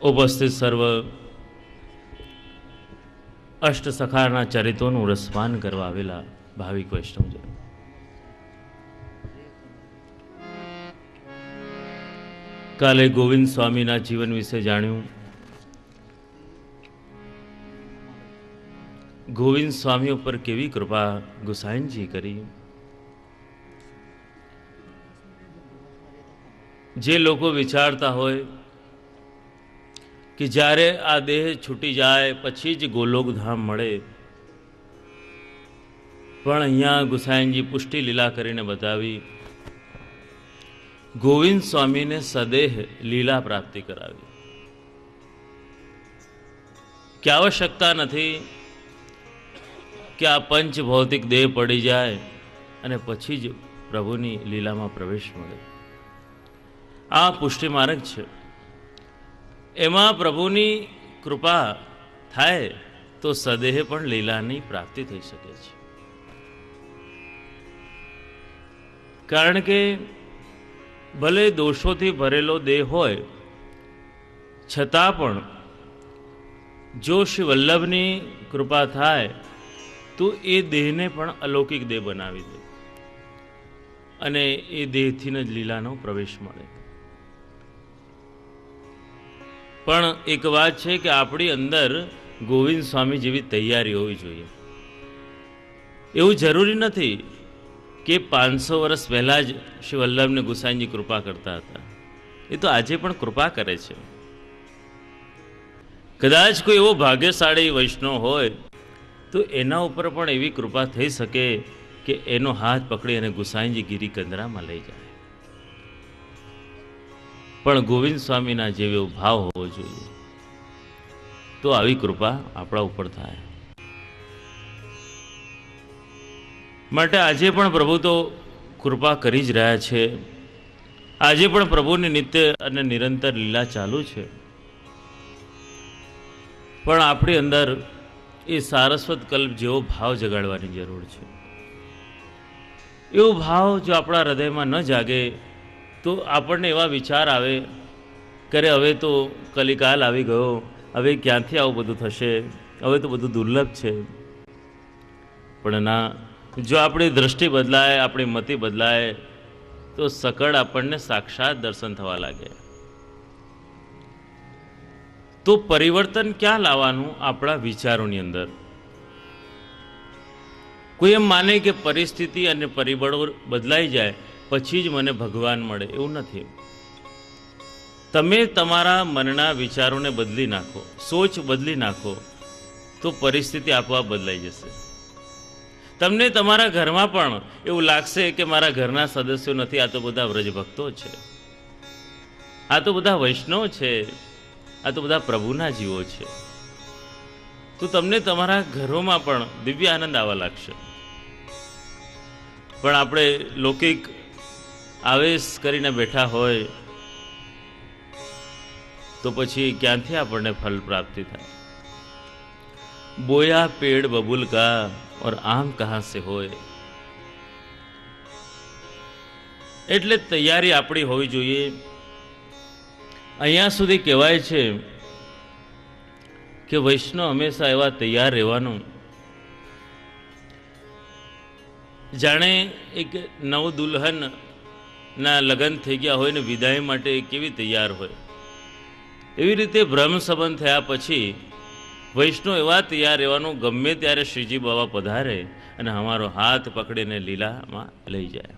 ઉપસ્થિત સર્વ અષ્ટસખાના ચરિત્રોનું રસપાન કરવા આવેલા ભાવિક વૈષ્ણવજનો, કાલે ગોવિંદ સ્વામીના જીવન વિશે જાણ્યું. ગોવિંદ સ્વામી ઉપર કેવી કૃપા ગુસાઈનજી કરી. જે લોકો વિચારતા હોય કે જ્યારે આ દેહ છૂટી જાય પછી જ ગોલોકધામ મળે, પણ અહીંયા ગુસાઈનજી પુષ્ટિ લીલા કરીને બતાવી, ગોવિંદ સ્વામીને સદેહ લીલા પ્રાપ્તિ કરાવી. કે આવશ્યકતા નથી કે આ પંચ ભૌતિક દેહ પડી જાય અને પછી જ પ્રભુની લીલામાં પ્રવેશ મળે. આ પુષ્ટિ માર્ગ છે. એમાં પ્રભુની કૃપા થાય તો સદેહ પણ લીલાની પ્રાપ્તિ થઈ શકે છે. કારણ કે ભલે દોષોથી ભરેલો દેહ હોય છતાં પણ જો શ્રી વલ્લભની કૃપા થાય તો એ દેહને પણ અલૌકિક દેહ બનાવી દે અને એ દેહથી જ લીલાનો પ્રવેશ મળે. પણ એક વાત છે કે આપણી અંદર ગોવિંદ સ્વામી જેવી તૈયારી હોવી જોઈએ. એવું જરૂરી નથી કે 500 વર્ષ પહેલા જ શ્રી વલ્લભને ગુસાઈનજી કૃપા કરતા હતા. એ તો આજે પણ કૃપા કરે છે. કદાચ કોઈ એવો ભાગ્યશાળી વૈષ્ણવ હોય તો એના ઉપર પણ એવી કૃપા થઈ શકે કે એનો હાથ પકડી અને ગુસાઈનજી ગિરી કંદરામાં લઈ જાય. પણ ગોવિંદ સ્વામીના જેવો ભાવ હોવો જોઈએ તો આવી કૃપા આપણા ઉપર થાય. માટે આજે પણ પ્રભુ તો કૃપા કરી જ રહ્યા છે. આજે પણ પ્રભુની નિત્ય અને નિરંતર લીલા ચાલુ છે. પણ આપણી અંદર એ સારસ્વત કલ્પ જેવો ભાવ જગાડવાની જરૂર છે. એવો ભાવ જો આપણા હૃદયમાં ન જાગે તો આપણને એવા વિચાર આવે કરે હવે તો કલિકાલ આવી ગયો, હવે ક્યાંથી આવું બધું થશે, હવે તો બધું દુર્લભ છે. પણ ના, જો આપણી દૃષ્ટિ બદલાય, આપણી મતિ બદલાય તો સકળ આપણને સાક્ષાત દર્શન થવા લાગે. તો પરિવર્તન ક્યાં લાવવાનું? આપણા વિચારોની અંદર. કોઈ એમ માને કે પરિસ્થિતિ અને પરિબળો બદલાઈ જાય પછી જ મને ભગવાન મળે, એવું નથી. તમે તમારા મનના વિચારોને બદલી નાખો, સોચ બદલી નાખો તો પરિસ્થિતિ આપોઆપ બદલાઈ જશે. તમને તમારા ઘરમાં પણ એવું લાગશે કે મારા ઘરના સદસ્યો નથી, આ તો બધા વ્રજભક્તો છે, આ તો બધા વૈષ્ણવ છે, આ તો બધા પ્રભુના જીવો છે. તો તમને તમારા ઘરોમાં પણ દિવ્ય આનંદ આવવા લાગશે. પણ આપણે લૌકિક આવેશ કરીને બેઠા હોય તો પછી ક્યાંથી આપણને ફલ પ્રાપ્તિ થાય? બોયા પેડ બબુલ કા और आम कहाँ से હોય. એટલે તૈયારી આપણી હોવી જોઈએ. અહીંયા સુધી કહેવાય છે કે વૈષ્ણવ હંમેશા એવા તૈયાર રહેવાનું જાણે એક નવ દુલ્હન ના લગ્ન થઈ ગયા હોય ને વિદાય માટે કેવી તૈયાર હોય, એવી રીતે બ્રહ્મ સંબંધ થયા પછી વૈષ્ણવ એવા તૈયાર રહેવાનું ગમે ત્યારે શ્રીજી બાબા પધારે અને અમારો હાથ પકડીને લીલામાં લઈ જાય.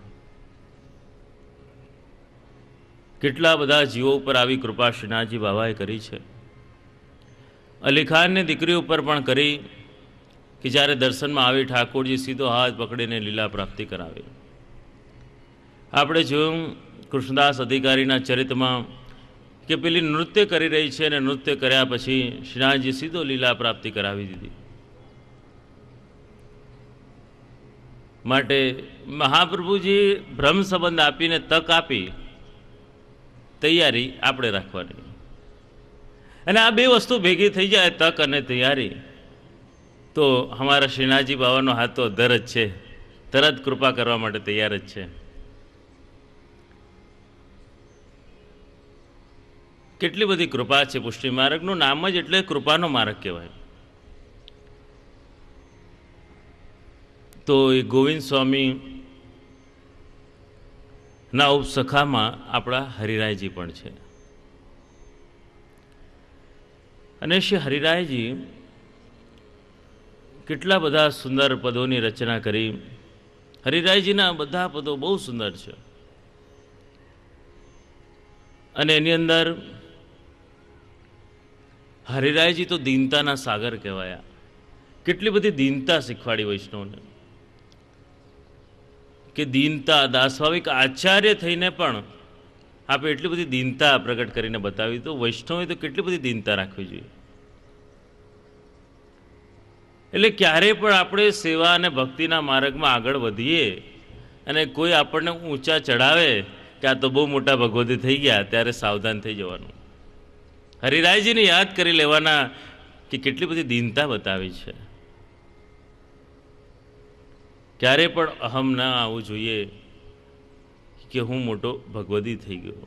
કેટલા બધા જીવો ઉપર આવી કૃપા શ્રીનાથજી બાબાએ કરી છે. અલીખાનની દીકરી ઉપર પણ કરી કે જ્યારે દર્શનમાં આવી ઠાકોરજી સીધો હાથ પકડીને લીલા પ્રાપ્તિ કરાવી. આપણે જોયું કૃષ્ણદાસ અધિકારીના ચરિત્રમાં કે પેલી નૃત્ય કરી રહી છે અને નૃત્ય કર્યા પછી શ્રીનાથજી સીધો લીલા પ્રાપ્તિ કરાવી દીધી. માટે મહાપ્રભુજી બ્રહ્મ સંબંધ આપીને તક આપી, તૈયારી આપણે રાખવાની. અને આ બે વસ્તુ ભેગી થઈ જાય, તક અને તૈયારી, તો અમારા શ્રીનાથજી બાબાનો હાથ તો અધર જ છે, તરત કૃપા કરવા માટે તૈયાર જ છે. કેટલી બધી કૃપા છે. પુષ્ટિ માર્ગનું નામ જ એટલે કૃપાનો માર્ગ કહેવાય. તો એ ગોવિંદ સ્વામી ના ઉપસખામાં આપણા હરિરાયજી પણ છે. અને શ્રી હરિરાયજી કેટલા બધા સુંદર પદોની રચના કરી. હરિરાયજીના બધા પદો બહુ સુંદર છે. અને એની અંદર હરિરાયજી તો દીનતાના સાગર કહેવાયા. કેટલી બધી દીનતા શીખવાડી વૈષ્ણવને, કે દીનતા દાસ્વામિક આચાર્ય થઈને પણ આપણે એટલી બધી દીનતા પ્રગટ કરીને બતાવી. તો વૈષ્ણવે તો કેટલી બધી દીનતા રાખવી જોઈએ. એટલે ક્યારેય પણ આપણે સેવા અને ભક્તિના માર્ગમાં આગળ વધીએ અને કોઈ આપણને ઊંચા ચડાવે કે આ તો બહુ મોટા ભગવતી થઈ ગયા, ત્યારે સાવધાન થઈ જવાનું. હરિરાયજીને યાદ કરી લેવાના કે કેટલી બધી દીનતા બતાવી છે. ક્યારેય પણ અહમ ના આવવું જોઈએ કે હું મોટો ભગવદી થઈ ગયો.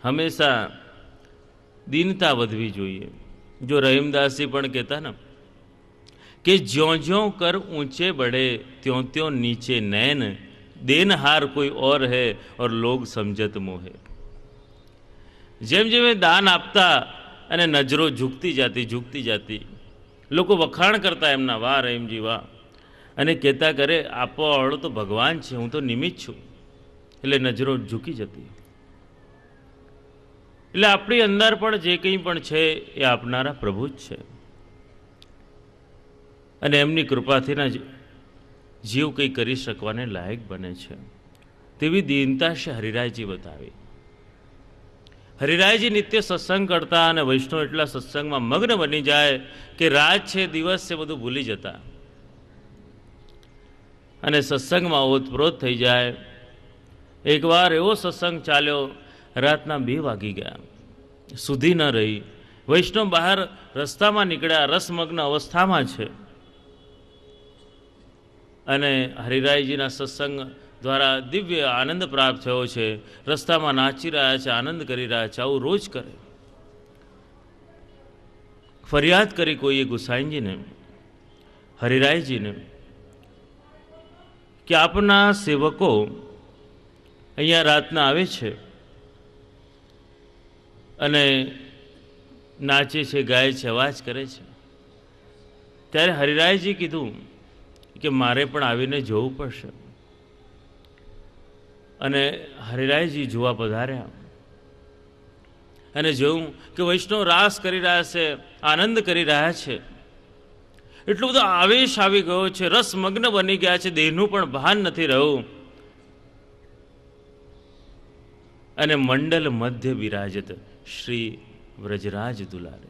હંમેશા દીનતા વધવી જોઈએ. જો રહીમદાસજી પણ કહેતા ને કે જ્यों ज्यों कर ऊंचे बढ़े त्यों त्यों नीचे नैन, देनहार कोई और है और लोग समझत मोहे. જેમ જેમ દાન આપતા અને નજરો ઝૂકતી જતી, લોકો વખાણ કરતા એમના, વાહ રહીમજી વાહ, અને કહેતા કરે આપવા વાળો તો ભગવાન છે, હું તો નિમિત્ત છું. એટલે નજરો ઝૂકી જતી. એટલે આપણી અંદર પણ જે કંઈ પણ છે એ આપનારા પ્રભુ જ છે. અને એમની કૃપાથીના જીવ કંઈ કરી શકવાને લાયક બને છે. તેવી દીનતા શ્રી હરિરાયજી બતાવી. હરિરાયજી નિત્ય સત્સંગ કરતા અને વૈષ્ણવ એટલા સત્સંગમાં મગ્ન બની જાય કે રાત છે દિવસ છે બધું ભૂલી જતા અને સત્સંગમાં ઓતપ્રોત થઈ જાય. એકવાર એવો સત્સંગ ચાલ્યો, રાતના 2 વાગી ગયા, સુધી ન રહી. વૈષ્ણવ બહાર રસ્તામાં નીકળ્યા, રસમગ્ન અવસ્થામાં છે. અને હરિરાયજીના સત્સંગ દ્વારા દિવ્ય આનંદ પ્રાપ્ત થયો છે. રસ્તામાં નાચી રહ્યા છે, આનંદ કરી રહ્યા છે. આવું રોજ કરે. ફરિયાદ કરી કોઈએ ગુસાઈજીને, હરિરાયજીને, કે આપના સેવકો અહીંયા રાતના આવે છે અને નાચે છે, ગાય છે, અવાજ કરે છે. ત્યારે હરિરાયજી કીધું કે મારે પણ આવીને જોવું પડશે. અને હરિરાયજી જોવા પધાર્યા અને જોયું કે વૈષ્ણવ રાસ કરી રહ્યા છે, આનંદ કરી રહ્યા છે. એટલો બધો આવેશ આવી ગયો છે, રસમગ્ન બની ગયા છે, દેહનું પણ ભાન નથી રહ્યું. અને મંડલ મધ્ય વિરાજત શ્રી વ્રજરાજ દુલારે.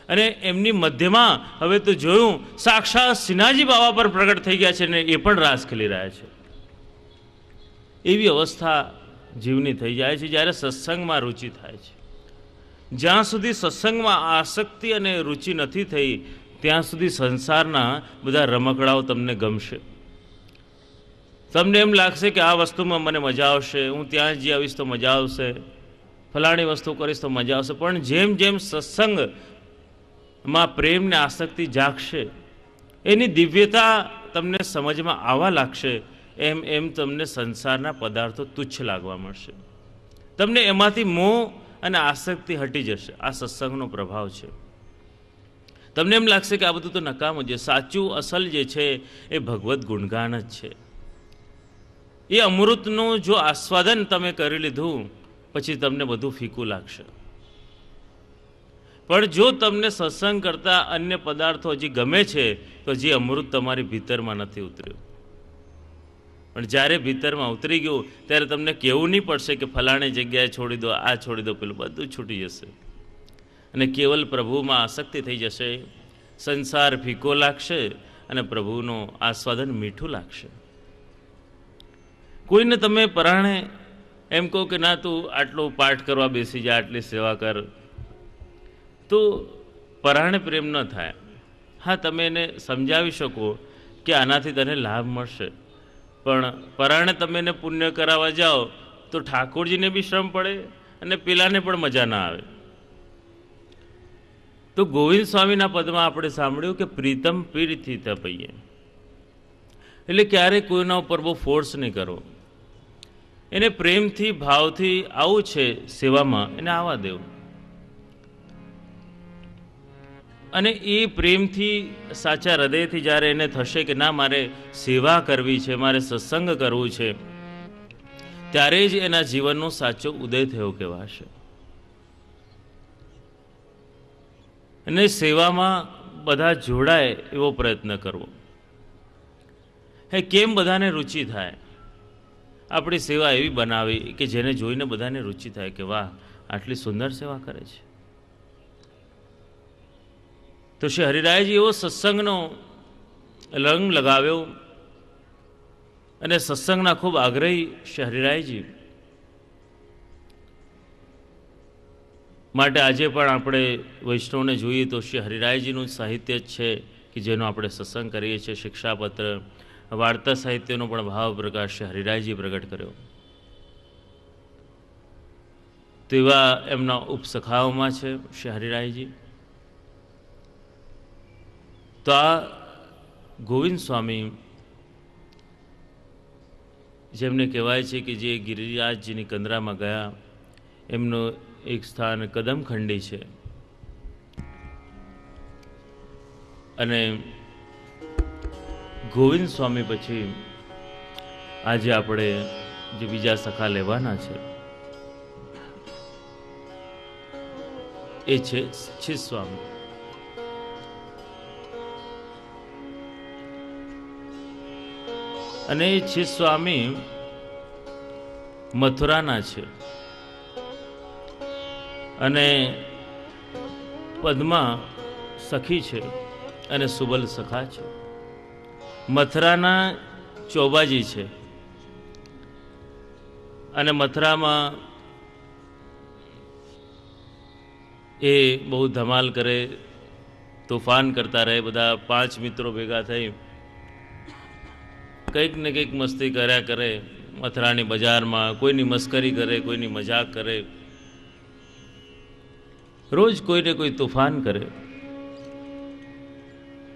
અને એમની મધ્યમાં હવે તો જોયું સાક્ષાત સિન્હાજી બાવા પર પ્રગટ થઈ ગયા છે ને એ પણ રાસ ખેલી રહ્યા છે. એવી અવસ્થા જીવની થઈ જાય છે જ્યારે સત્સંગમાં રુચિ થાય છે. જ્યાં સુધી સત્સંગમાં આસક્તિ અને રુચિ નથી થઈ ત્યાં સુધી સંસારના બધા રમકડાઓ તમને ગમશે. તમને એમ લાગશે કે આ વસ્તુમાં મને મજા આવશે, હું ત્યાં જ આવીશ તો મજા આવશે, ફલાણી વસ્તુ કરીશ તો મજા આવશે. પણ જેમ જેમ સત્સંગમાં પ્રેમને આસક્તિ જાગશે, એની દિવ્યતા તમને સમજમાં આવવા લાગશે, એમ એમ તમને સંસારના પદાર્થો તુચ્છ લાગવા મળશે. તમને એમાંથી મોહ અને આસક્તિ હટી જશે. આ સત્સંગનો પ્રભાવ છે. તમને એમ લાગશે કે આ બધું તો નકામું છે. સાચું અસલ જે છે એ ભગવદ્ ગુણગાન જ છે. એ અમૃતનું જો આસ્વાદન તમે કરી લીધું પછી તમને બધું ફીકું લાગશે. પણ જો તમને સત્સંગ કરતાં અન્ય પદાર્થો હજી ગમે છે તો હજી અમૃત તમારી ભીતરમાં નથી ઉતર્યું. પણ જ્યારે ભીતરમાં ઉતરી ગયું ત્યારે તમને કહેવું નહીં પડશે કે ફલાણી જગ્યાએ છોડી દો, આ છોડી દો, પેલું બધું છૂટી જશે અને કેવલ પ્રભુમાં આસક્તિ થઈ જશે. સંસાર ફીકો લાગશે અને પ્રભુનું આસ્વાદન મીઠું લાગશે. કોઈને તમે પરાણે એમ કહો કે ના તું આટલો પાઠ કરવા બેસી જા, આટલી સેવા કર, તો પરાણે પ્રેમ ન થાય. હા, તમે એને સમજાવી શકો કે આનાથી તને લાભ મળશે, પણ પરાણે તમે એને પુણ્ય કરાવવા જાઓ તો ઠાકોરજીને બી શ્રમ પડે અને પેલાને પણ મજા ના આવે. તો ગોવિંદ સ્વામીના પદમાં આપણે સાંભળ્યું કે પ્રીતમ પીરથી તપઈએ, એટલે ક્યારેય કોઈના ઉપર બહુ ફોર્સ નહીં કરો. એને પ્રેમથી ભાવથી આવું છે સેવામાં, એને આવવા દેવું. અને એ પ્રેમથી સાચા હૃદયથી જ્યારે એને થશે કે ના મારે સેવા કરવી છે, મારે સત્સંગ કરવું છે, ત્યારે જ એના જીવનનો સાચો ઉદય થયો કહેવાશે. અને સેવામાં બધા જોડાય એવો પ્રયત્ન કરવો. કેમ બધાને રુચિ થાય? આપણી સેવા એવી બનાવી કે જેને જોઈને બધાને રુચિ થાય કે વાહ, આટલી સુંદર સેવા કરે છે. તો શ્રી હરિરાયજી એવો સત્સંગનો રંગ લગાવ્યો અને સત્સંગના ખૂબ આગ્રહી શ્રી હરિરાયજી માટે આજે પણ આપણે વૈષ્ણવને જોઈએ તો શ્રી હરિરાયજીનું સાહિત્ય જ છે કે જેનો આપણે સત્સંગ કરીએ છીએ. શિક્ષાપત્ર, વાર્તા સાહિત્યનો પણ ભાવ પ્રકાશ શ્રી હરિરાયજી પ્રગટ કર્યો. તેવા એમના ઉપસખાઓમાં છે શ્રી હરિરાયજી. તો આ ગોવિંદ સ્વામી જેમને કહેવાય છે કે જે ગિરિરાજજીની કંદરામાં ગયા, એમનું એક સ્થાન કદમખંડી છે. અને ગોવિંદ સ્વામી પછી આજે આપણે જે બીજા સખા લેવાના છે એ છે છિદ સ્વામી. અને એ છિદ સ્વામી મથુરાના છે અને પદ્મા સખી છે અને સુબલ સખા છે. મથુરાના ચોબાજી છે અને મથુરામાં એ બહુ ધમાલ કરે, તોફાન કરતા રહે. બધા 5 મિત્રો ભેગા થઈ કંઈક ને કંઈક મસ્તી કર્યા કરે. મથુરાની બજારમાં કોઈની મસ્કરી કરે, કોઈની મજાક કરે, રોજ કોઈને કોઈ તોફાન કરે.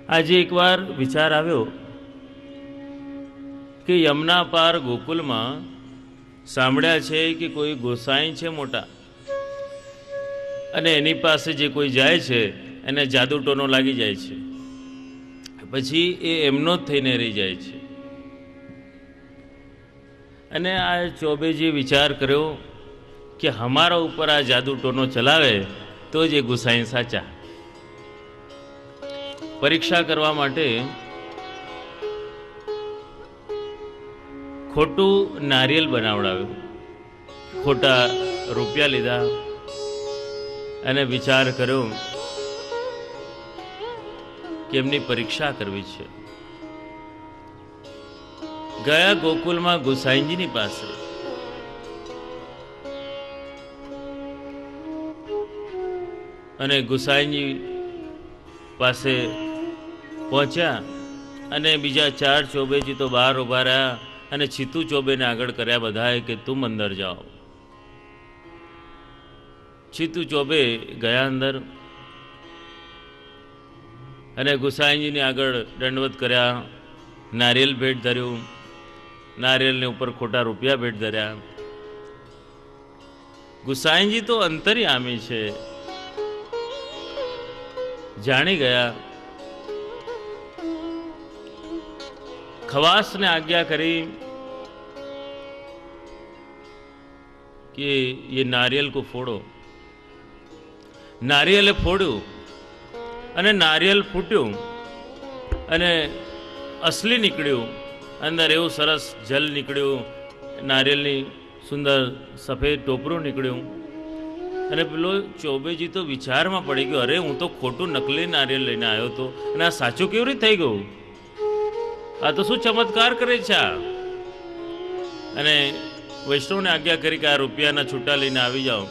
આજે એકવાર વિચાર આવ્યો કે યમુના પાર ગોકુલમાં સાંભળ્યા છે કે કોઈ ગોસાઈ છે મોટા, અને એની પાસે જે કોઈ જાય છે એને જાદુ ટોનો લાગી જાય છે, પછી એ એમનો જ થઈને રહી જાય છે. અને આ ચોબેજી વિચાર કર્યો કે હમારા ઉપર આ જાદુ ટોનો ચલાવે તો જ એ ગુસાઈ સાચા. પરીક્ષા કરવા માટે ખોટું નારિયેલ બનાવડાવ્યું, ખોટા રૂપિયા લીધા અને વિચાર કર્યો કે એમની પરીક્ષા કરવી છે. ગયા ગોકુલમાં ગુસાઈજીની પાસે. અને ગુસાઈજી પાસે પહોંચ્યા અને બીજા 4 ચોબેજી તો બહાર ઉભા રહ્યા અને છીતુ ચોબેને આગળ કર્યા બધાએ કે તુમ અંદર જાઓ. છીતુ ચોબે ગયા અંદર અને ગુસાઈજીની આગળ દંડવત કર્યા, નારિયેલ ભેટ ધર્યું, નારિયેલની ઉપર ખોટા રૂપિયા ભેટ ધર્યા. ગુસાઈજી તો અંતર્યામી છે, જાણી ગયા. ખવાસને આજ્ઞા કરી કે ये नारियल को फोड़ो. નારિયેલે ફોડ્યું અને નારિયેલ ફૂટ્યું અને અસલી નીકળ્યું. અંદર એવું સરસ જલ નીકળ્યું, નારિયેલની સુંદર સફેદ ટોપરું નીકળ્યું. અને પેલો ચોબેજી તો વિચારમાં પડી ગયો, અરે હું તો ખોટું નકલી નારિયેલ લઈને આવ્યો હતો અને આ સાચું કેવી રીતે થઈ ગયું? આ તો શું ચમત્કાર કરે છે આ? અને વૈષ્ણવને આજ્ઞા કરી કે આ રૂપિયાના છૂટા લઈને આવી જાઓ.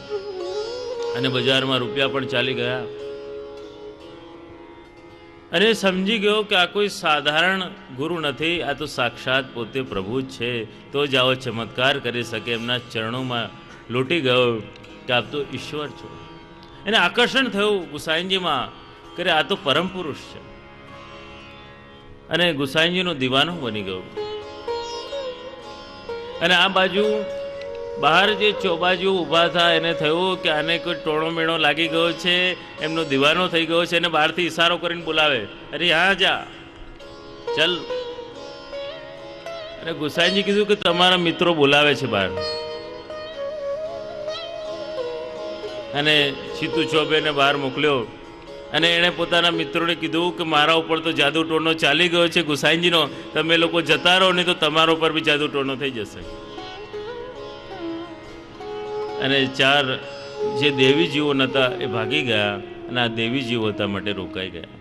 અને બજારમાં રૂપિયા પણ ચાલી ગયા. અને સમજી ગયો કે આ કોઈ સાધારણ ગુરુ નથી, આ તો સાક્ષાત પોતે પ્રભુ જ છે. તો જ આવો ચમત્કાર કરી શકે. એમના ચરણોમાં લૂંટી ગયો કે આપ તો ઈશ્વર છો. એને આકર્ષણ થયું ગુસાઈજીમાં કે આ તો પરમ પુરુષ છે, અને ગુસાઈજીનો દીવાનો બની ગયો. અને આ બાજુ બહાર જે ચોબાજુ ઊભા હતા એને થયું કે આને કોઈ ટોણો મેણો લાગી ગયો છે, એમનો દીવાનો થઈ ગયો છે. એને બહારથી ઈશારો કરીને બોલાવે, અરે હા જા ચલ. અને ગુસાઈજી કીધું કે તમારા મિત્રો બોલાવે છે બહાર. અને સીતુ ચોબેને બહાર મોકલ્યો, અને એણે પોતાના મિત્રોને કીધું કે મારા ઉપર તો જાદુ ટોણો ચાલી ગયો છે ગુસાઈજીનો, તમે લોકો જતા રહો, નહીં તો તમારા ઉપર બી જાદુ ટોણો થઈ જશે. અને 4 જે દેવી જીવો નતા એ ભાગી ગયા, અને આ દેવી જીવો હતા માટે રોકાઈ ગયા.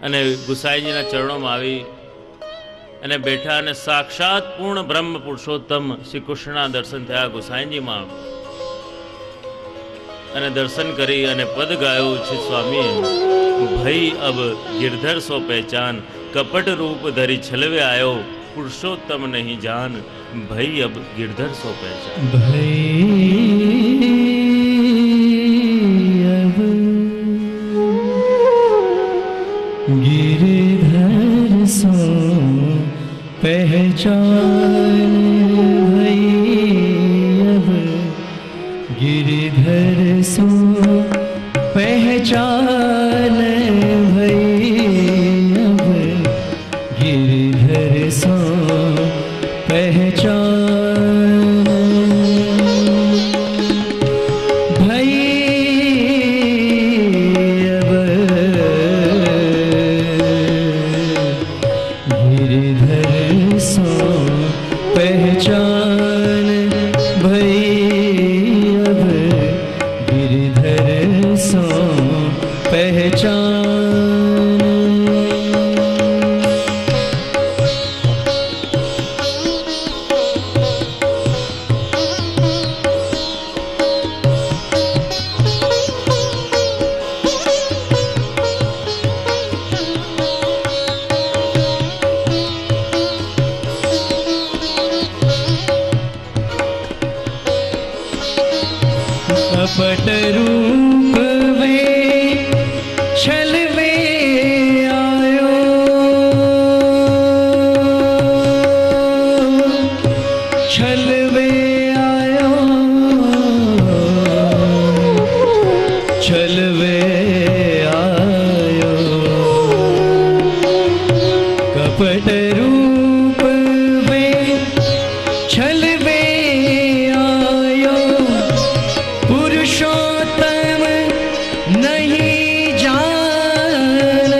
અને ગુસાઈજીના ચરણોમાં આવી અને બેઠા, અને સાક્ષાત પૂર્ણ બ્રહ્મ પુરુષોત્તમ શ્રી કૃષ્ણના દર્શન થયા ગુસાઈજીમાં. અને દર્શન કરી અને પદ ગાયું છે સ્વામી, ભઈ અબ गिरधर सो पहचान, कपट रूप धरी छलवे आयो, पुरुषोत्तम नहीं जान, भई अब गिरधर सो पहचान. भई अब गिरधर सो पहचान, भई अब गिरधर सो पहचान, भई अब गिरधर सो पहचान. भई अब गिरधर सो पहचान, भई अब गिरधर सो पहचान. कपट रूप वे छल वे आयो, छल वे आयो, छल वे आयो. कपट रूप वे छल वे आयो, पुरुषोत्तम नहीं जान,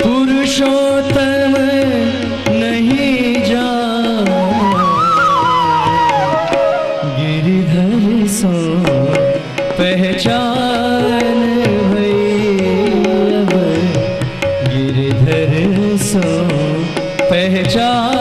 पुरुषोत्तम नहीं जान. गिरधर सो पहचान, भई अब गिरधर सो पहचान.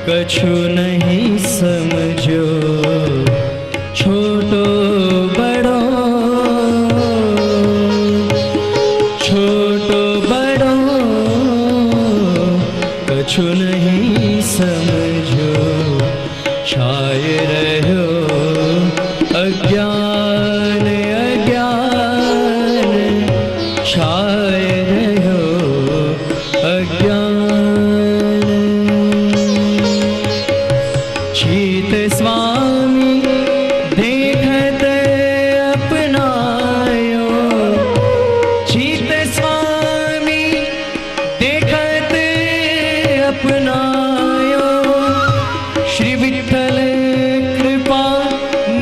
कछु नहीं समझो, छोटो बड़ो, छोटो बड़ो, कछु नहीं समझो. छाय रहो अज्ञान अज्ञान, छाय रहो अज्ञान. शीत स्वामी देखत अपनायो, शीत स्वामी देखत अपनायो. श्री विठ्ठल कृपा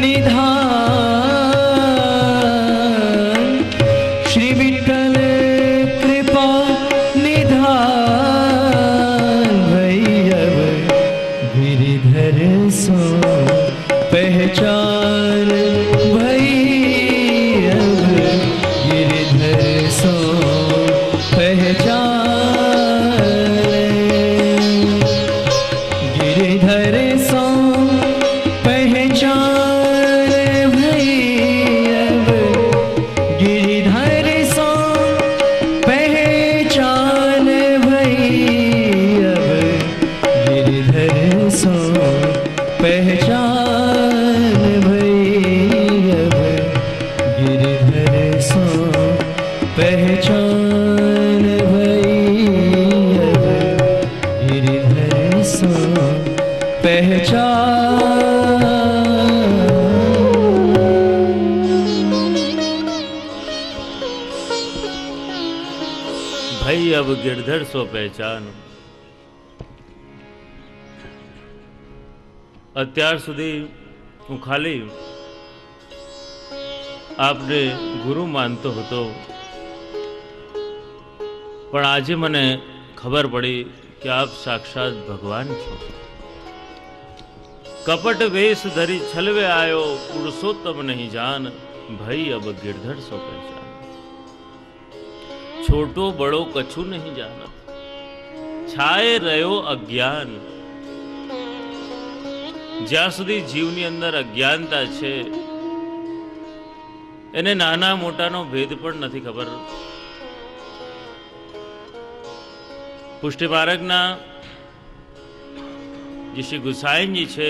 निधान, सो पहचान भई अब गिरधर सो पहचान गिरधर सो पहचान भई अब गिरधर सो पहचान भई अब गिरधर सो पहचान भई अब गिरधर सो पहचान भई अब गिरधर सो भाई अब गिरधर सो पहचान। અત્યાર સુધી હું ખાલી આપને ગુરુ માનતો હતો, પણ આજે મને ખબર પડી કે આપ સાક્ષાત ભગવાન છો। કપટ વેશ ધરી છલવે આયો, પુરુષોત્તમ નહીં જાન, ભઈ અબ गिरधर सो पहचान। छोटो बड़ो कछु नहीं जानत, छाए रह्यो अज्ञान। જ્યાં સુધી જીવની અંદર અજ્ઞાનતા છે એને નાના મોટાનો ભેદ પણ નથી ખબર। પુષ્ટિમાર્ગના જે શ્રી ગુસાઈજી છે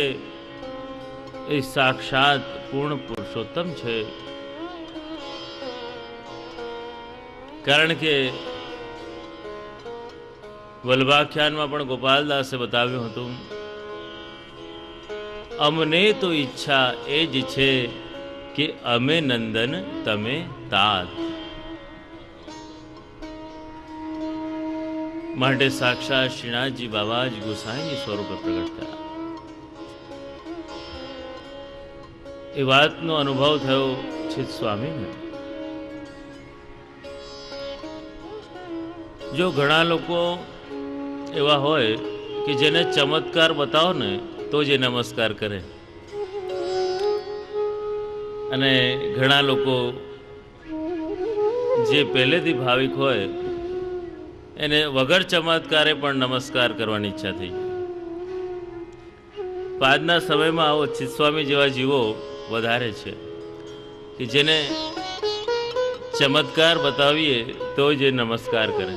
એ સાક્ષાત પૂર્ણ પુરુષોત્તમ છે। કારણ કે વલ્ભાખ્યાનમાં પણ ગોપાલદાસે બતાવ્યું હતું, અમને તો ઈચ્છા એ જ છે કે અમે નંદન તમે તાત। માટે સાક્ષાત શ્રીનાથજી બાબા જ ગુસાઈની સ્વરૂપે પ્રગટ થયા। એ વાતનો અનુભવ થયો છે સ્વામીને। જો ઘણા લોકો એવા હોય કે જેને ચમત્કાર બતાવો ને તો જ નમસ્કાર કરે, અને ઘણા લોકો જે પહેલેથી ભાવિક હોય એને વગર ચમત્કારે પણ નમસ્કાર કરવાની ઈચ્છા થઈ। આજના સમયમાં આવો ચિત્સ્વામી જેવા જીવો વધારે છે કે જેને ચમત્કાર બતાવીએ તો જ નમસ્કાર કરે।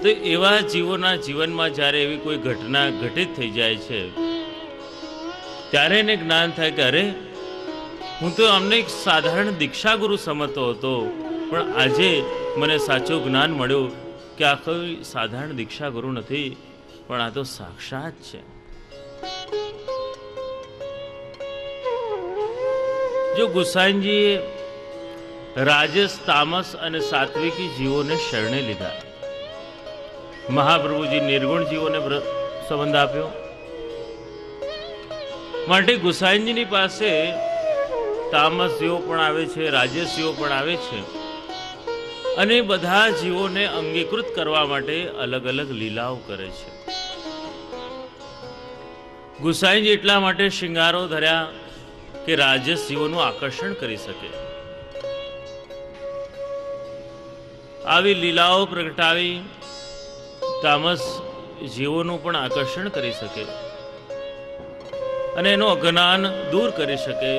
તો એવા જીવોના જીવનમાં જ્યારે એવી કોઈ ઘટના ઘટિત થઈ જાય છે ત્યારે એને જ્ઞાન થાય કે અરે, હું તો અમને એક સાધારણ દીક્ષા ગુરુ સમજતો હતો, પણ આજે મને સાચું જ્ઞાન મળ્યું કે આ કોઈ સાધારણ દીક્ષા ગુરુ નથી, પણ આ તો સાક્ષાત છે। જો ગુસાઈજીએ રાજસ, તામસ અને સાત્વિકી જીવોને શરણે લીધા, મહાપ્રભુજી નિર્ગુણ જીવોને સંબંધ આપ્યો, માટે ગુસાઈજીની પાસે તામસીઓ પણ આવે છે, રાજસીઓ પણ આવે છે, અને બધા જીવોને અંગીકૃત કરવા માટે અલગ અલગ લીલાઓ કરે છે। ગુસાઈજી એટલા માટે શિંગારો ધર્યા કે રાજસ જીવોનું આકર્ષણ કરી શકે, આવી લીલાઓ પ્રગટાવી તામસ જીવોનું પણ આકર્ષણ કરી શકે અને એનું અજ્ઞાન દૂર કરી શકે।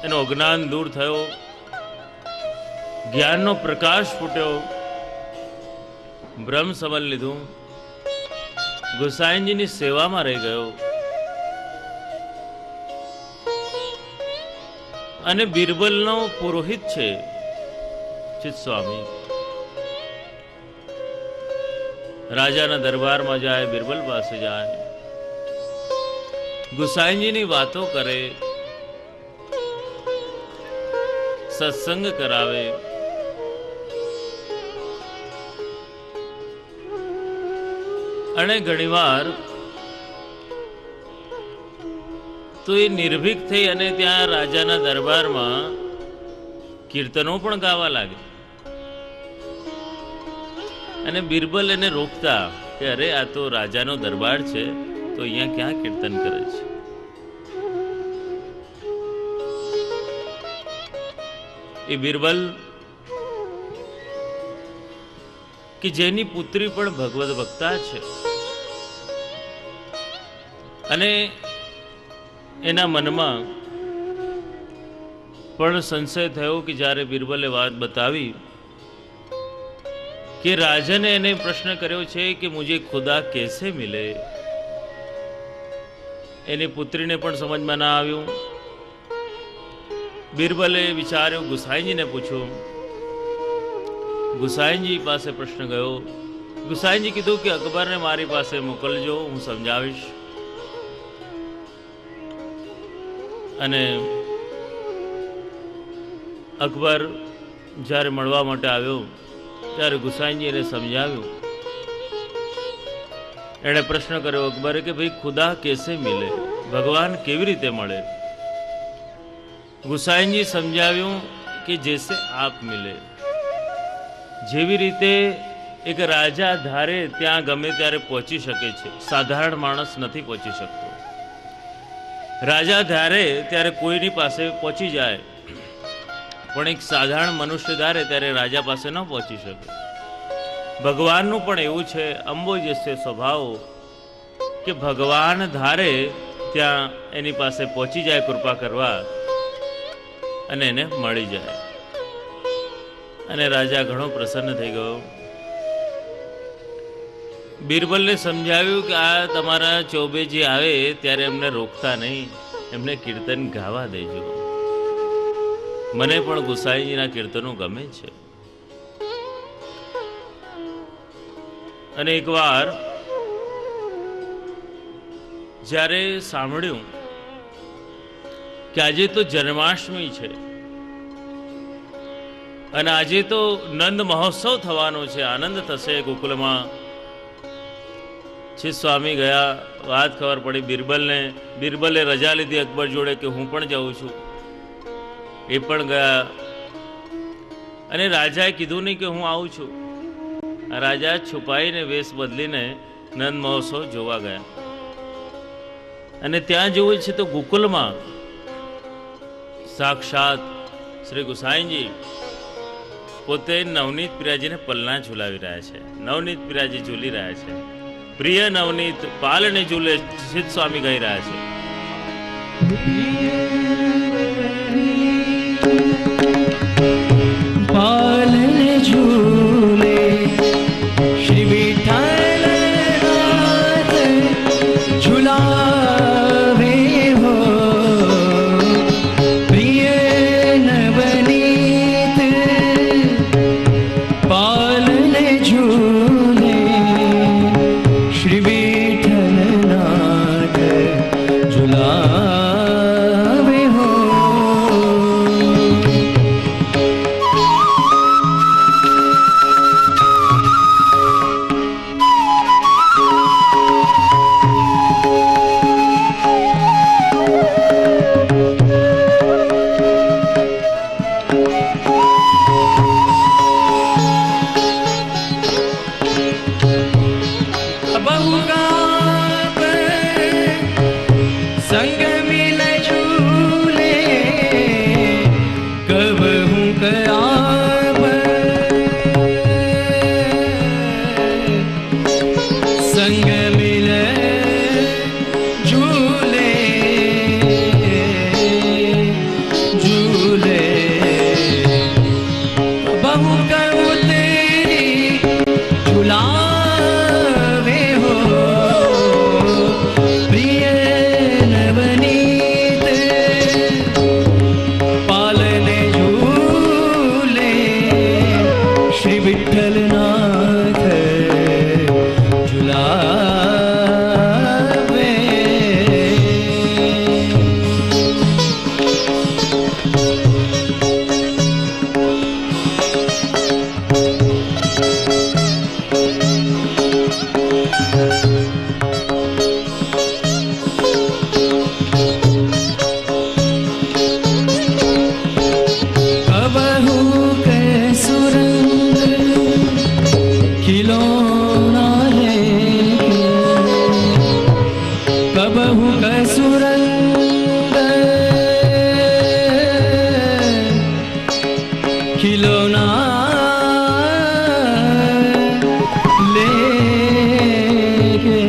એનો અજ્ઞાન દૂર થયો, જ્ઞાનનો પ્રકાશ ફૂટ્યો, બ્રહ્મ સમજ લીધું, ગુસાઈજીની સેવામાં રહી ગયો અને બિરબલનો પુરોહિત છે ચિત્સ્વામી। રાજાના દરબારમાં જાય, બિરબલ પાસે જાય, ગુસાઈજીની વાતો કરે, સત્સંગ કરાવે, અને ઘણીવાર તો એ નિર્ભીક થઈ અને ત્યાં રાજાના દરબારમાં કીર્તનો પણ ગાવા લાગે. અને બિરબલ એને રોકતા કે અરે આ તો રાજાનો દરબાર છે, તો અહીંયા ક્યાં કીર્તન કરે છે. એ બિરબલ કે જેની પુત્રી પણ ભગવદ ભક્તા છે, અને એના મનમાં પણ સંશય થયો કે જ્યારે બિરબલે વાત બતાવી કે રાજને એને પ્રશ્ન કર્યો છે કે મુझे ખુદા કેસે મિલે, એની પુત્રીને પણ સમજમાં ના આવ્યું. બિરબલે વિચાર્યું, ગુસાઈજીને પૂછ્યું. ગુસાઈજી પાસે પ્રશ્ન ગયો. ગુસાઈજી કીધું કે અકબરને મારી પાસે મોકલજો, હું સમજાવીશ. અને અકબર જ્યારે મળવા માટે આવ્યો ત્યારે ગુસાઈજી એને સમજાવ્યું. એણે પ્રશ્ન કર્યો અકબરે કે ભાઈ ખુદા કેસે મિલે, ભગવાન કેવી રીતે મળે. ગુસાઈજી સમજાવ્યું કે જૈસે આપ મિલે, જેવી રીતે એક રાજા ધારે ત્યાં ગમે ત્યારે પહોંચી શકે છે, સાધારણ માણસ નથી પહોંચી શકતો. રાજા ધારે ત્યારે કોઈની પાસે પહોંચી જાય, પણ એક સાધારણ મનુષ્ય ધારે ત્યારે રાજા પાસે ન પહોંચી શકે. ભગવાનનું પણ એવું છે, અંબો જૈસે સ્વભાવ, કે ભગવાન ધારે ત્યાં એની પાસે પહોંચી જાય કૃપા કરવા, અને એને મળી જાય. અને રાજા ઘણો પ્રસન્ન થઈ ગયો. બિરબલને સમજાવ્યું કે આ તમારા ચોબેજી આવે ત્યારે એમને રોકતા નહીં, એમને કીર્તન ગાવા દેજો. મને પણ ગુસાઈજીના કીર્તનો ગમે છે. અને એકવાર જ્યારે સાંભળ્યું કે આજે તો જન્માષ્ટમી છે અને આજે તો નંદ મહોત્સવ થવાનો છે, આનંદ થશે ગોકુલમાં. છે સ્વામી ગયા, વાત ખબર પડી બિરબલે રજા લીધી અકબર જોડે કે હું પણ જાઉં છું. એ પણ ગયા. અને રાજાએ કીધું નહીં કે હું આવું છું. રાજા છુપાઈને વેશ બદલીને નંદ મહોત્સવ જોવા ગયા. અને ત્યાં જોયું છે તો ગોકુલમાં સાક્ષાત શ્રી ગુસાઈજી પોતે નવનીત પિરાજીને પલના ઝુલાવી રહ્યા છે. નવનીત પિરાજી ઝૂલી રહ્યા છે. પ્રિય નવનીત પાલને ઝૂલે, સિદ્ધ સ્વામી ગાઈ રહ્યા છે. પાલને ઝૂલે શ્રી વિઠ્ઠલનાથ ઝુલાવે હો, પ્રિય નવનીત પાલને ઝૂલે શ્રી વિઠ્ઠલનાથ ઝુલાવે હો. बहुगाप संग मिल झूले, कबहू कराब संग मिल झूले, झूले बहु कहूँ तेरी झूला विठ्ठलनाथ झुलावे. कबहू खिलौना लेके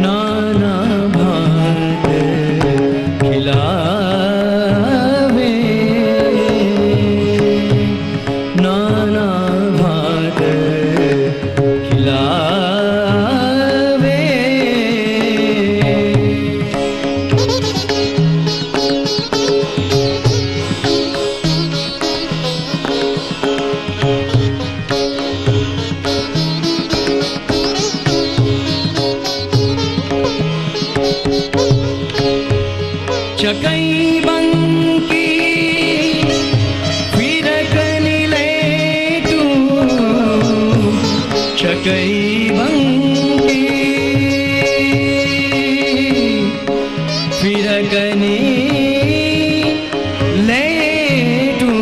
नाना भात खिलावे, नाना भात खिलावे। चकई बंकी फिरकनी ले तू, चकई बंकी फिरकनी ले तू,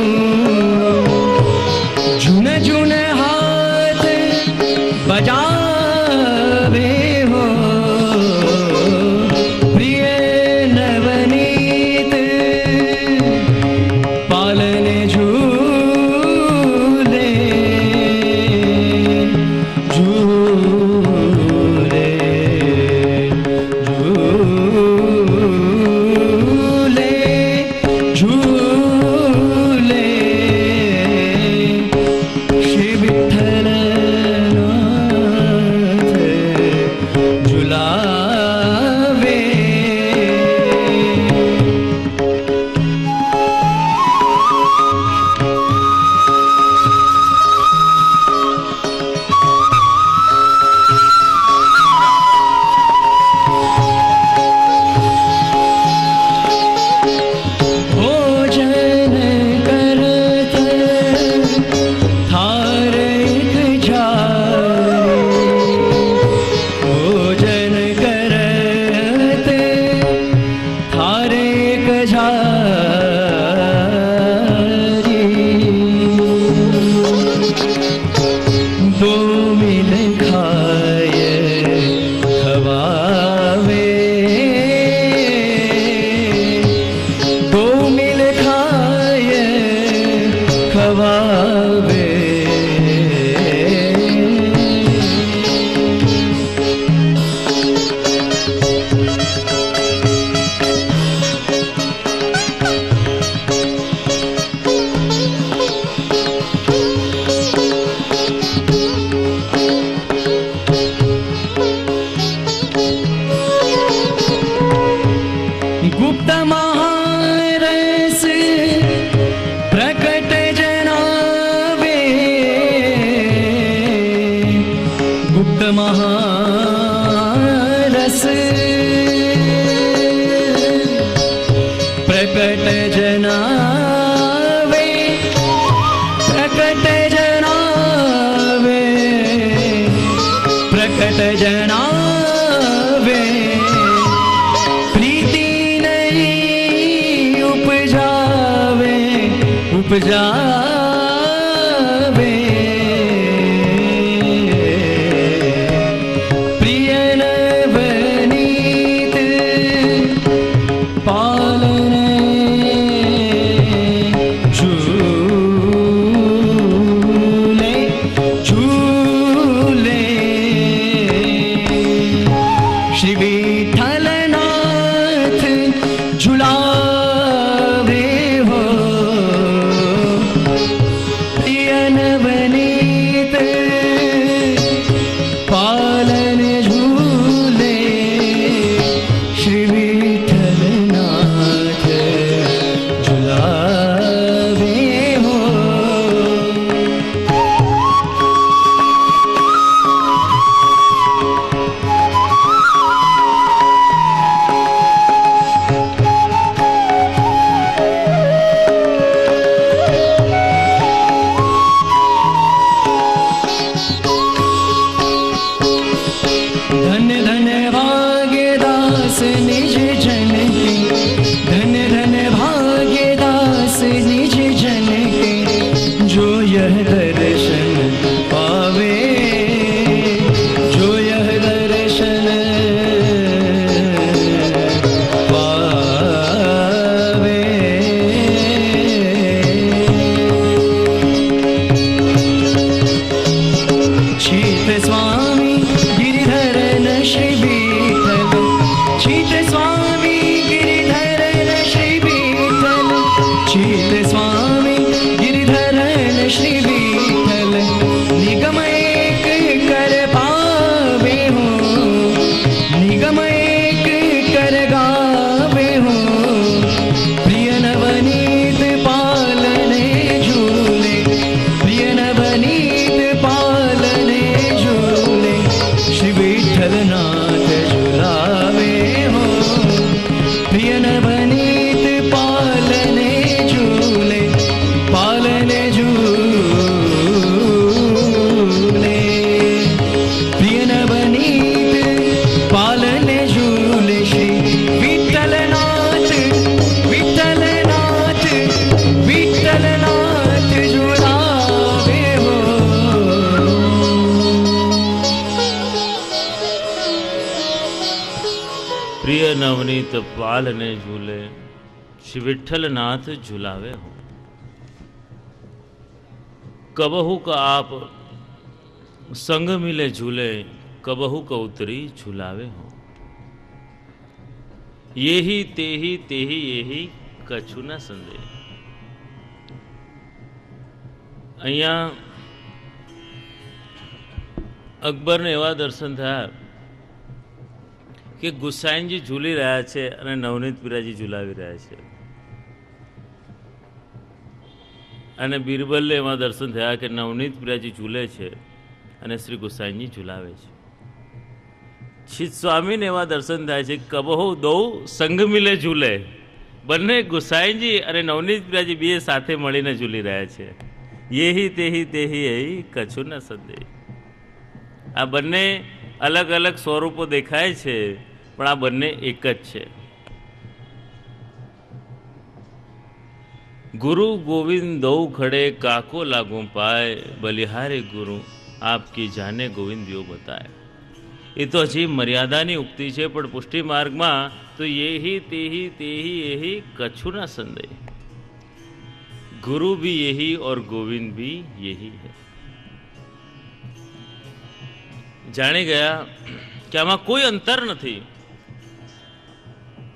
झुन झुन हाथ बजावे हो प्रिय नवनीत पालने झूले, झूले, झूले, झूले श्री विठ्ठलनाथ झुलावे। भोजन करत थारक झारे, भोजन करत थारक झारी, दो मिल खाय खवावे, दो मिल खाय खवावे। गुप्त महारस प्रकट जनावे, गुप्त महारस प्रकट जनावे, प्रकट जनावे, प्रकट जनावे। प्रीति नहीं उपजावे, उपजावे प्रिय नवनीत पालने झूले, झूले श्री विठ्ठलनाथ झुलावे हो अमित पाल ने झूले श्री विठ्ठल नाथ झुलावे हो। कबहू का आप संग मिले झूले कबहू का उतरी झुलावे हो। ये ही यही कछु न संदेह। અહીંયા અકબરને એવા દર્શન થયા કે ગુસાઈનજી ઝૂલી રહ્યા છે અને નવનીત પીરાજી ઝુલાવી રહ્યા છે, અને બિરબલને એવા દર્શન થયા કે નવનીત પીરાજી ઝૂલે છે અને શ્રી ગુસાઈનજી ઝુલાવે છે। શીત સ્વામીને એવા દર્શન થાય છે કબહુ દો સંગ મિલે ઝૂલે, બંને ગુસાઈનજી અને નવનીત પીરાજી બે સાથે મળીને ઝૂલી રહ્યા છે। યહી તેહી કछु ન સંદેહ। આ બંને અલગ અલગ સ્વરૂપો દેખાય છે પણ આ બંને એક જ છે। ગુરુ ગોવિંદ દૌ ખડે કાકો લાગુ પાય, બલિહારે ગુરુ આપકી જાને ગોવિંદ યો બતાય। એ તો હજી મર્યાદાની ઉક્તિ છે, પણ પુષ્ટિ માર્ગમાં તો યહી તેહી કछु ન સંદેહ। गुरु भी यही और गोविंद भी यही है। जाने गया कि आमा कोई अंतर नहीं।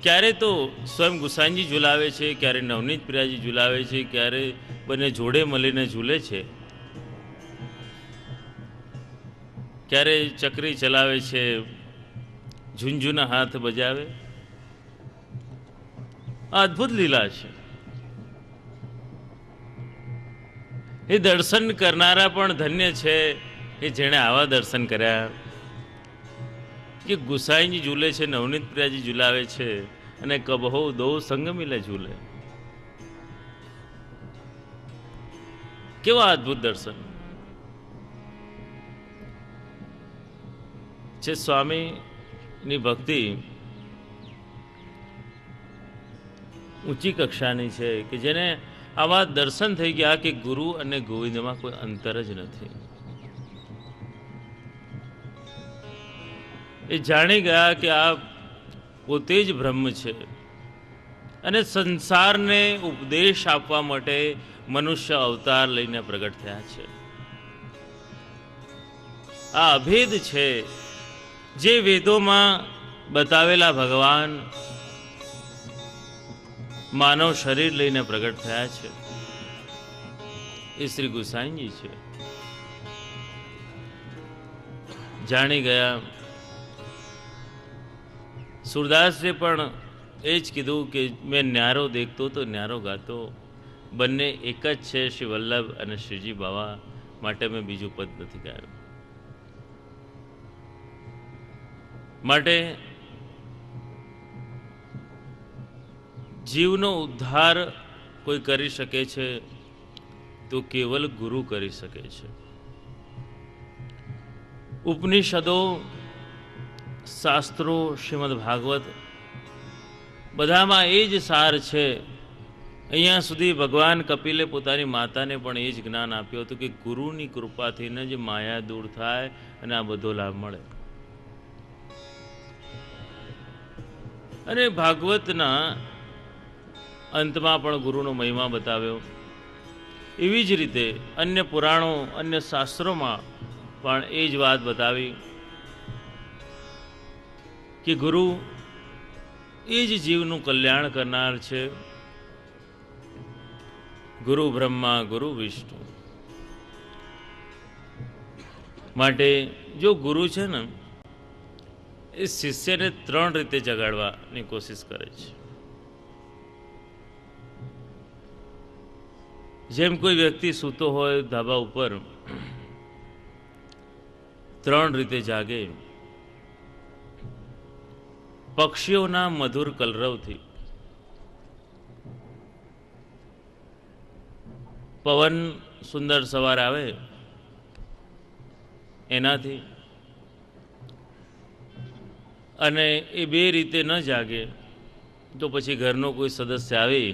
क्यारे तो स्वयं गुसाईजी झुलावे छे, क्यारे नवनीत प्रियाजी झुलावे छे, क्यारे बने जोड़े मळीने झूले छे, क्यारे चक्री चलावे छे, झुंझुना हाथ बजावे। अद्भुत लीला छे। એ દર્શન કરનારા પણ ધન્ય છે કે જેણે આવા દર્શન કર્યા, કે ગુસાઈજી ઝૂલે છે, નવનીત પ્રિયાજી ઝુલાવે છે અને કબહો દો સંગ મિલે ઝૂલે। કેવા અદ્ભુત દર્શન છે। સ્વામીની ભક્તિ ઊંચી કક્ષાની છે કે જેને આવા દર્શન થઈ ગયા કે ગુરુ અને ગોવિંદમાં કોઈ અંતર જ નથી। એ જાણી ગયા કે આ પોતે જ બ્રહ્મ છે અને સંસારને ઉપદેશ આપવા માટે મનુષ્ય અવતાર લઈને પ્રગટ થયા છે। આ અભેદ છે જે વેદોમાં બતાવેલા ભગવાન માનવ શરીર લઈને પ્રગટ થયા છે એ શ્રી ગુસાઈજી છે। જાણી ગયા। સુરદાસજી પણ એ જ કીધું કે મેં ન્યારો દેખતો તો ન્યારો ગાતો, બંને એક જ છે શ્રી વલ્લભ અને શ્રીજી બાવા, માટે મેં બીજું પદ નથી ગાયું। માટે જીવનો ઉદ્ધાર કોઈ કરી શકે છે તો કેવલ ગુરુ કરી શકે છે। ઉપનિષદો, શાસ્ત્રો, શ્રીમદ ભાગવત બધામાં એ જ સાર છે। અહીંયા સુધી ભગવાન કપિલે પોતાની માતાને પણ એ જ જ્ઞાન આપ્યું હતું કે ગુરુની કૃપાથી જ માયા દૂર થાય અને આ બધો લાભ મળે। અને ભાગવતના અંતમાં પણ ગુરુનો મહિમા બતાવ્યો। એવી જ રીતે અન્ય પુરાણો, અન્ય શાસ્ત્રોમાં પણ એ જ વાત બતાવી કે ગુરુ એ જ જીવનું કલ્યાણ કરનાર છે। ગુરુ બ્રહ્મા ગુરુ વિષ્ણુ। માટે જો ગુરુ છે ને એ શિષ્યને 3 રીતે જગાડવાની કોશિશ કરે છે। જેમ કોઈ વ્યક્તિ સૂતો હોય ધાબા ઉપર, 3 રીતે જાગે। પક્ષીઓના મધુર કલરવથી, પવન સુંદર સવાર આવે એનાથી, અને એ 2 રીતે ન જાગે તો પછી ઘરનો કોઈ સદસ્ય આવી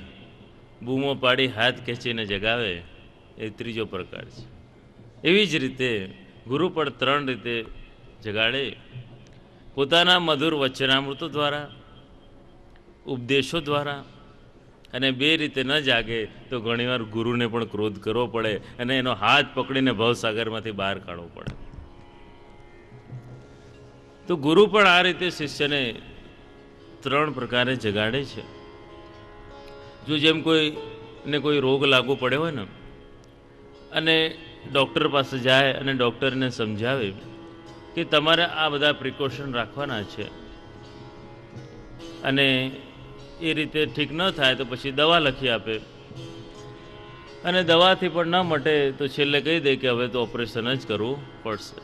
બૂમો પાડી હાથ ખેંચીને જગાવે, એ 3જો પ્રકાર છે। એવી જ રીતે ગુરુ પણ 3 રીતે જગાડે। પોતાના મધુર વચનામૃતો દ્વારા, ઉપદેશો દ્વારા, અને બે રીતે ન જાગે તો ઘણીવાર ગુરુને પણ ક્રોધ કરવો પડે અને એનો હાથ પકડીને ભવસાગરમાંથી બહાર કાઢવો પડે. તો ગુરુ પણ આ રીતે શિષ્યને 3 પ્રકારે જગાડે છે. જો જેમ કોઈને કોઈ રોગ લાગુ પડ્યો હોય ને અને ડૉક્ટર પાસે જાય અને ડૉક્ટરને સમજાવે કે તમારે આ બધા પ્રિકોશન રાખવાના છે અને એ રીતે ઠીક ન થાય તો પછી દવા લખી આપે, અને દવાથી પણ ન મટે તો છેલ્લે કહી દે કે હવે તો ઓપરેશન જ કરવું પડશે.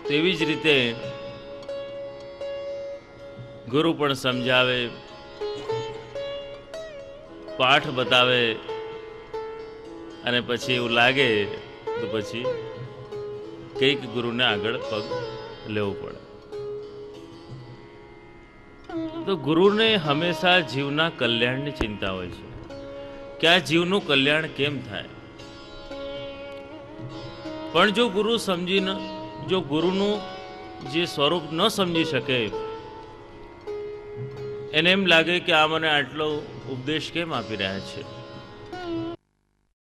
તેવી જ રીતે ગુરુ પણ સમજાવે, પાઠ બતાવે, અને પછી એવું લાગે તો પછી કંઈક ગુરુને આગળ પગ લેવો પડે. તો ગુરુને હંમેશા જીવના કલ્યાણની ચિંતા હોય છે કે આ જીવનું કલ્યાણ કેમ થાય. પણ જો ગુરુનું જે સ્વરૂપ ન સમજી શકે, એને એમ લાગે કે આ મને આટલો ઉપદેશ કેમ આપી રહ્યા છે,